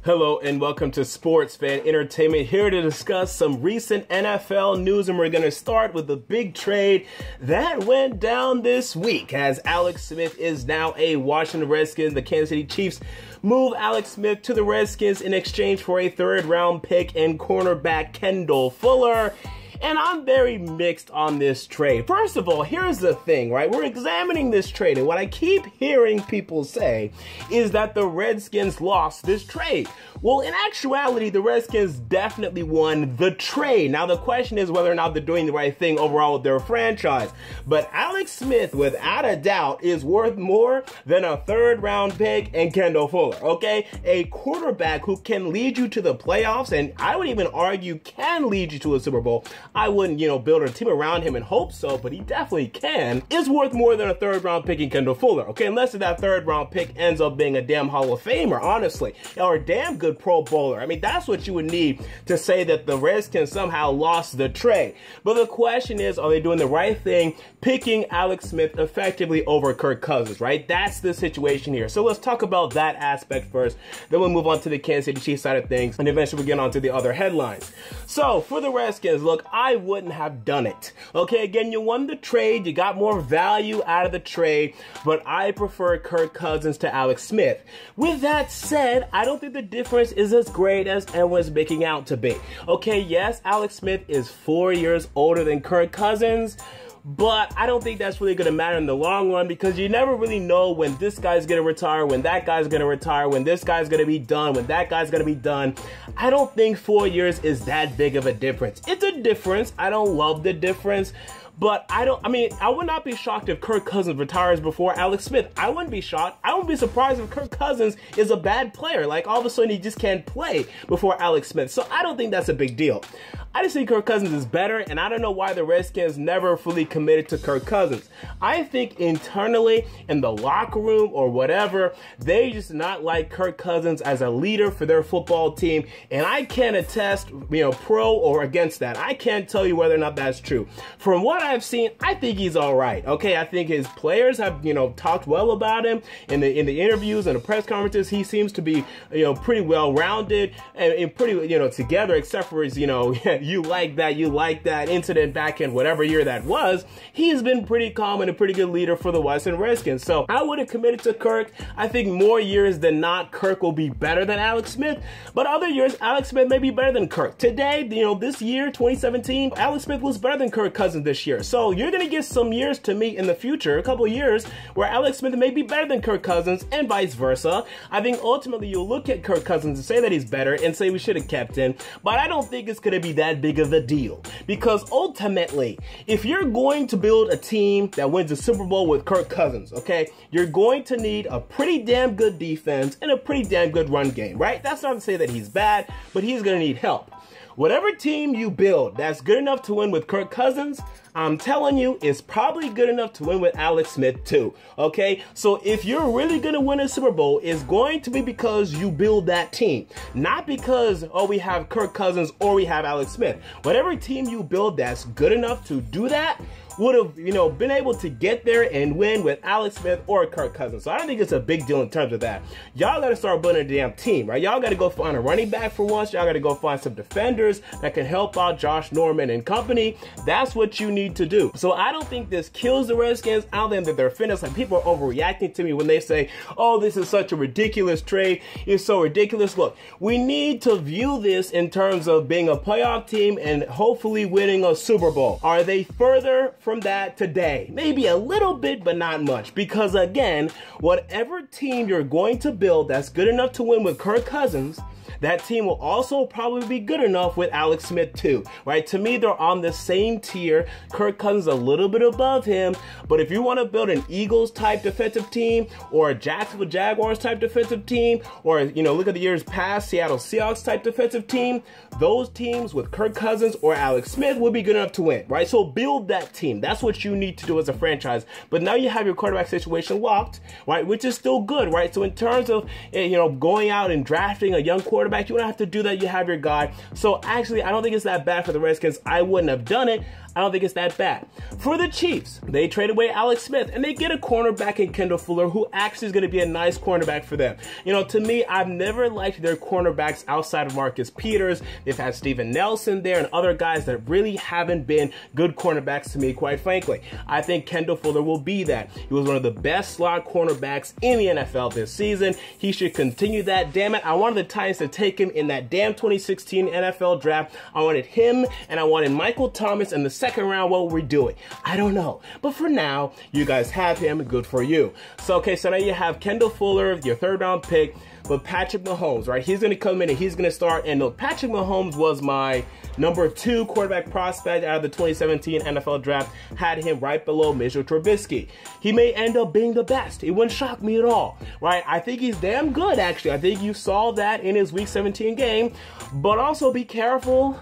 Hello and welcome to Sports Fan Entertainment, here to discuss some recent NFL news, and we're going to start with the big trade that went down this week as Alex Smith is now a Washington Redskins. The Kansas City Chiefs move Alex Smith to the Redskins in exchange for a third-round pick and cornerback Kendall Fuller. And I'm very mixed on this trade. First of all, here's the thing, right? We're examining this trade, and what I keep hearing people say is that the Redskins lost this trade. Well, in actuality, the Redskins definitely won the trade. Now, the question is whether or not they're doing the right thing overall with their franchise. But Alex Smith, without a doubt, is worth more than a third-round pick and Kendall Fuller, okay? A quarterback who can lead you to the playoffs, and I would even argue can lead you to a Super Bowl. I wouldn't, build a team around him and hope so, but he definitely can, is worth more than a third-round pick in Kendall Fuller, okay? Unless that third-round pick ends up being a damn Hall of Famer, honestly, or a damn good Pro Bowler. I mean, that's what you would need to say that the Redskins somehow lost the trade. But the question is, are they doing the right thing, picking Alex Smith effectively over Kirk Cousins, right? That's the situation here. So let's talk about that aspect first, then we'll move on to the Kansas City Chiefs side of things, and eventually we'll get on to the other headlines. So, for the Redskins, look, I wouldn't have done it. Okay, again, you won the trade, you got more value out of the trade, but I prefer Kirk Cousins to Alex Smith. With that said, I don't think the difference is as great as everyone's making out to be. Okay, yes, Alex Smith is 4 years older than Kirk Cousins, but I don't think that's really going to matter in the long run, because you never really know when this guy's going to retire, when that guy's going to retire, when this guy's going to be done, when that guy's going to be done. I don't think 4 years is that big of a difference. It's a difference. I don't love the difference. But I would not be shocked if Kirk Cousins retires before Alex Smith. I wouldn't be shocked. I wouldn't be surprised if Kirk Cousins is a bad player. Like, all of a sudden, he just can't play before Alex Smith. So I don't think that's a big deal. I just think Kirk Cousins is better, and I don't know why the Redskins never fully committed to Kirk Cousins. I think internally, in the locker room or whatever, they just not like Kirk Cousins as a leader for their football team, and I can't attest, pro or against that. I can't tell you whether or not that's true. From what I've seen, I think he's all right. Okay, I think his players have, talked well about him in the interviews and the press conferences. He seems to be, pretty well-rounded and pretty, together, except for his, you like that incident back in whatever year that was. He's been pretty calm and a pretty good leader for the Washington Redskins. So I would have committed to Kirk. I think more years than not, Kirk will be better than Alex Smith. But other years, Alex Smith may be better than Kirk. Today, this year, 2017, Alex Smith was better than Kirk Cousins this year. So you're going to get some years to me in the future, a couple of years, where Alex Smith may be better than Kirk Cousins and vice versa. I think ultimately you'll look at Kirk Cousins and say that he's better and say we should have kept him. But I don't think it's going to be that big of a deal, because ultimately, if you're going to build a team that wins the Super Bowl with Kirk Cousins, okay, you're going to need a pretty damn good defense and a pretty damn good run game, right? That's not to say that he's bad, but he's going to need help. Whatever team you build that's good enough to win with Kirk Cousins, I'm telling you, is probably good enough to win with Alex Smith too, okay? So if you're really going to win a Super Bowl, it's going to be because you build that team. Not because, oh, we have Kirk Cousins or we have Alex Smith. Whatever team you build that's good enough to do that would have, been able to get there and win with Alex Smith or Kirk Cousins. So I don't think it's a big deal in terms of that. Y'all got to start building a damn team, right? Y'all got to go find a running back for once. Y'all got to go find some defenders that can help out Josh Norman and company. That's what you need to do. So I don't think this kills the Redskins. I don't think that they're finished. Like, people are overreacting to me when they say, oh, this is such a ridiculous trade. It's so ridiculous. Look, we need to view this in terms of being a playoff team and hopefully winning a Super Bowl. Are they further from that today? Maybe a little bit, but not much. Because again, whatever team you're going to build that's good enough to win with Kirk Cousins, that team will also probably be good enough with Alex Smith too, right? To me, they're on the same tier. Kirk Cousins a little bit above him, but if you want to build an Eagles type defensive team or a Jacksonville Jaguars type defensive team, or look at the years past, Seattle Seahawks type defensive team, those teams with Kirk Cousins or Alex Smith will be good enough to win, right? So build that team. That's what you need to do as a franchise. But now you have your quarterback situation locked, right? Which is still good, right? So in terms of going out and drafting a young quarterback, you don't have to do that. You have your guy. So actually, I don't think it's that bad for the Redskins. I wouldn't have done it. I don't think it's that bad. For the Chiefs, they trade away Alex Smith, and they get a cornerback in Kendall Fuller, who actually is going to be a nice cornerback for them. You know, to me, I've never liked their cornerbacks outside of Marcus Peters. They've had Steven Nelson there and other guys that really haven't been good cornerbacks to me, quite frankly. I think Kendall Fuller will be that. He was one of the best slot cornerbacks in the NFL this season. He should continue that. Damn it, I wanted the Titans to take him in that damn 2016 NFL draft. I wanted him, and I wanted Michael Thomas in the second round. What were we doing? I don't know. But for now, you guys have him. Good for you. So, okay, so now you have Kendall Fuller, your third round pick, but Patrick Mahomes, right? He's going to come in and he's going to start. And look, Patrick Mahomes was my number 2 quarterback prospect out of the 2017 NFL draft. Had him right below Mitchell Trubisky. He may end up being the best. It wouldn't shock me at all, right? I think he's damn good, actually. I think you saw that in his Week 17 game. But also be careful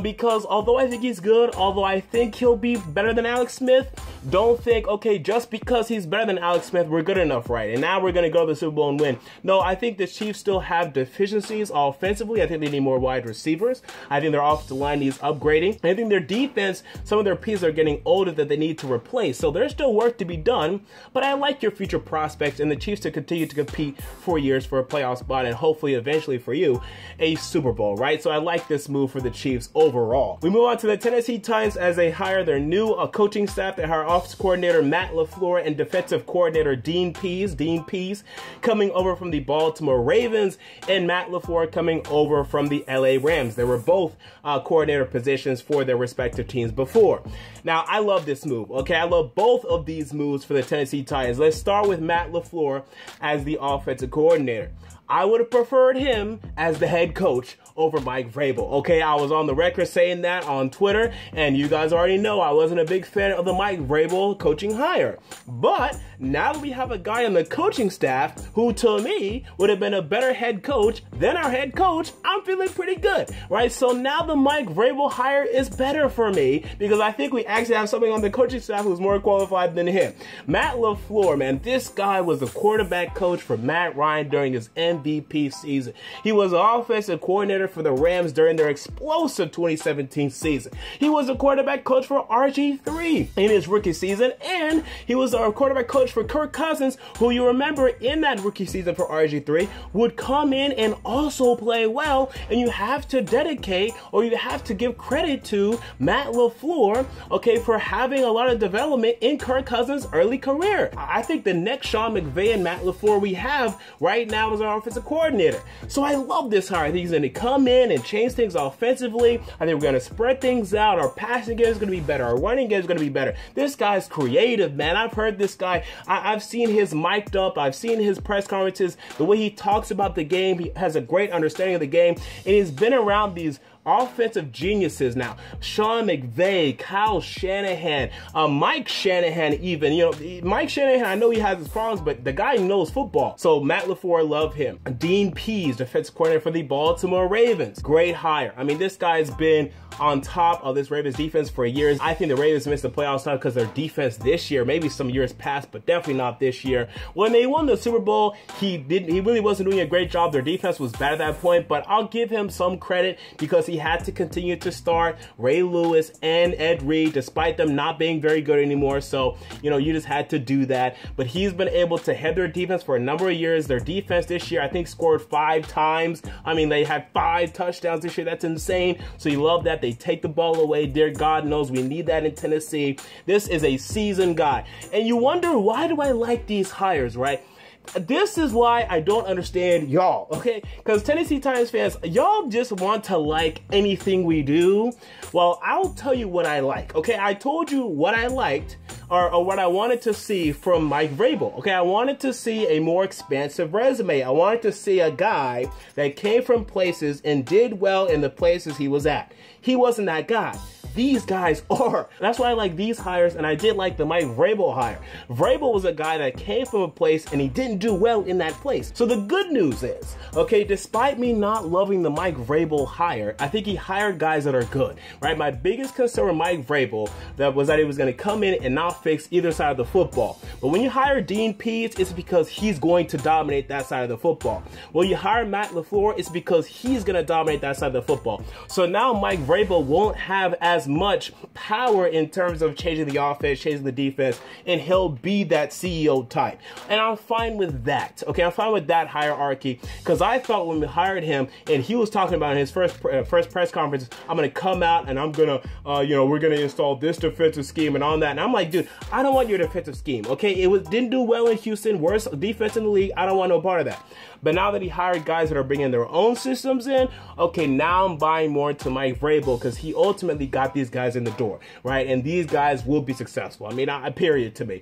because although I think he's good, although I think he'll be better than Alex Smith, don't think, okay, just because he's better than Alex Smith, we're good enough, right? And now we're going to go to the Super Bowl and win. No, I think the Chiefs still have deficiencies offensively. I think they need more wide receivers. I think their offensive line needs upgrading. I think their defense, some of their pieces are getting older that they need to replace. So there's still work to be done, but I like your future prospects and the Chiefs to continue to compete for years for a playoff spot and hopefully eventually for you, a Super Bowl, right? So I like this move for the Chiefs overall. We move on to the Tennessee Titans as they hire their new coaching staff. They hire offensive coordinator Matt LaFleur and defensive coordinator Dean Pease coming over from the Baltimore Ravens, and Matt LaFleur coming over from the LA Rams. They were both coordinator positions for their respective teams before. Now, I love this move, okay? I love both of these moves for the Tennessee Titans. Let's start with Matt LaFleur as the offensive coordinator. I would have preferred him as the head coach over Mike Vrabel. Okay, I was on the record saying that on Twitter, and you guys already know I wasn't a big fan of the Mike Vrabel coaching hire. But now that we have a guy on the coaching staff who, to me, would have been a better head coach than our head coach, I'm feeling pretty good, right? So now the Mike Vrabel hire is better for me because I think we actually have somebody on the coaching staff who's more qualified than him. Matt LaFleur, man, this guy was the quarterback coach for Matt Ryan during his MVP season. He was the offensive coordinator for the Rams during their explosive 2017 season. He was a quarterback coach for RG3 in his rookie season, and he was a quarterback coach for Kirk Cousins, who you remember in that rookie season for RG3 would come in and also play well. And you have to dedicate, or you have to give credit to Matt LaFleur, okay, for having a lot of development in Kirk Cousins' early career. I think the next Sean McVay and Matt LaFleur we have right now is our offensive coordinator. So I love this hire. I think he's going to come in and change things offensively. I think we're going to spread things out. Our passing game is going to be better. Our running game is going to be better. This guy's creative, man. I've heard this guy. I've seen his mic'd up. I've seen his press conferences. The way he talks about the game. He has a great understanding of the game. And he's been around these offensive geniuses now. Sean McVay, Kyle Shanahan, Mike Shanahan even. You know, Mike Shanahan, I know he has his problems, but the guy knows football. So Matt LaFleur, love him. Dean Pease, defensive coordinator for the Baltimore Ravens. Great hire. I mean, this guy's been on top of this Ravens defense for years. I think the Ravens missed the playoffs not because their defense this year, maybe some years past, but definitely not this year. When they won the Super Bowl, he really wasn't doing a great job. Their defense was bad at that point, but I'll give him some credit because he had to continue to start Ray Lewis and Ed Reed, despite them not being very good anymore. So, you know, you just had to do that. But he's been able to head their defense for a number of years. Their defense this year, I think, scored 5 times. I mean, they had 5 touchdowns this year. That's insane. So you love that. They take the ball away. Dear God knows we need that in Tennessee. This is a seasoned guy. And you wonder, why do I like these hires, right? This is why I don't understand y'all, okay? Because Tennessee Titans fans, y'all just want to like anything we do. Well, I'll tell you what I like, okay? I told you what I liked or what I wanted to see from Mike Vrabel, okay? I wanted to see a more expansive resume. I wanted to see a guy that came from places and did well in the places he was at. He wasn't that guy. These guys are. That's why I like these hires, and I did like the Mike Vrabel hire. Vrabel was a guy that came from a place, and he didn't do well in that place. So the good news is, okay, despite me not loving the Mike Vrabel hire, I think he hired guys that are good, right? My biggest concern with Mike Vrabel was that he was going to come in and not fix either side of the football. But when you hire Dean Pease, it's because he's going to dominate that side of the football. When you hire Matt LaFleur, it's because he's going to dominate that side of the football. So now Mike Vrabel won't have as as much power in terms of changing the offense, changing the defense, and he'll be that CEO type. And I'm fine with that. Okay, I'm fine with that hierarchy, because I thought when we hired him and he was talking about in his first press conference, I'm going to come out and I'm going to, we're going to install this defensive scheme and on that. And I'm like, dude, I don't want your defensive scheme. Okay, didn't do well in Houston, worst defense in the league. I don't want no part of that. But now that he hired guys that are bringing their own systems in, okay, now I'm buying more into Mike Vrabel, because he ultimately got these guys in the door, right? And these guys will be successful. I mean, period to me.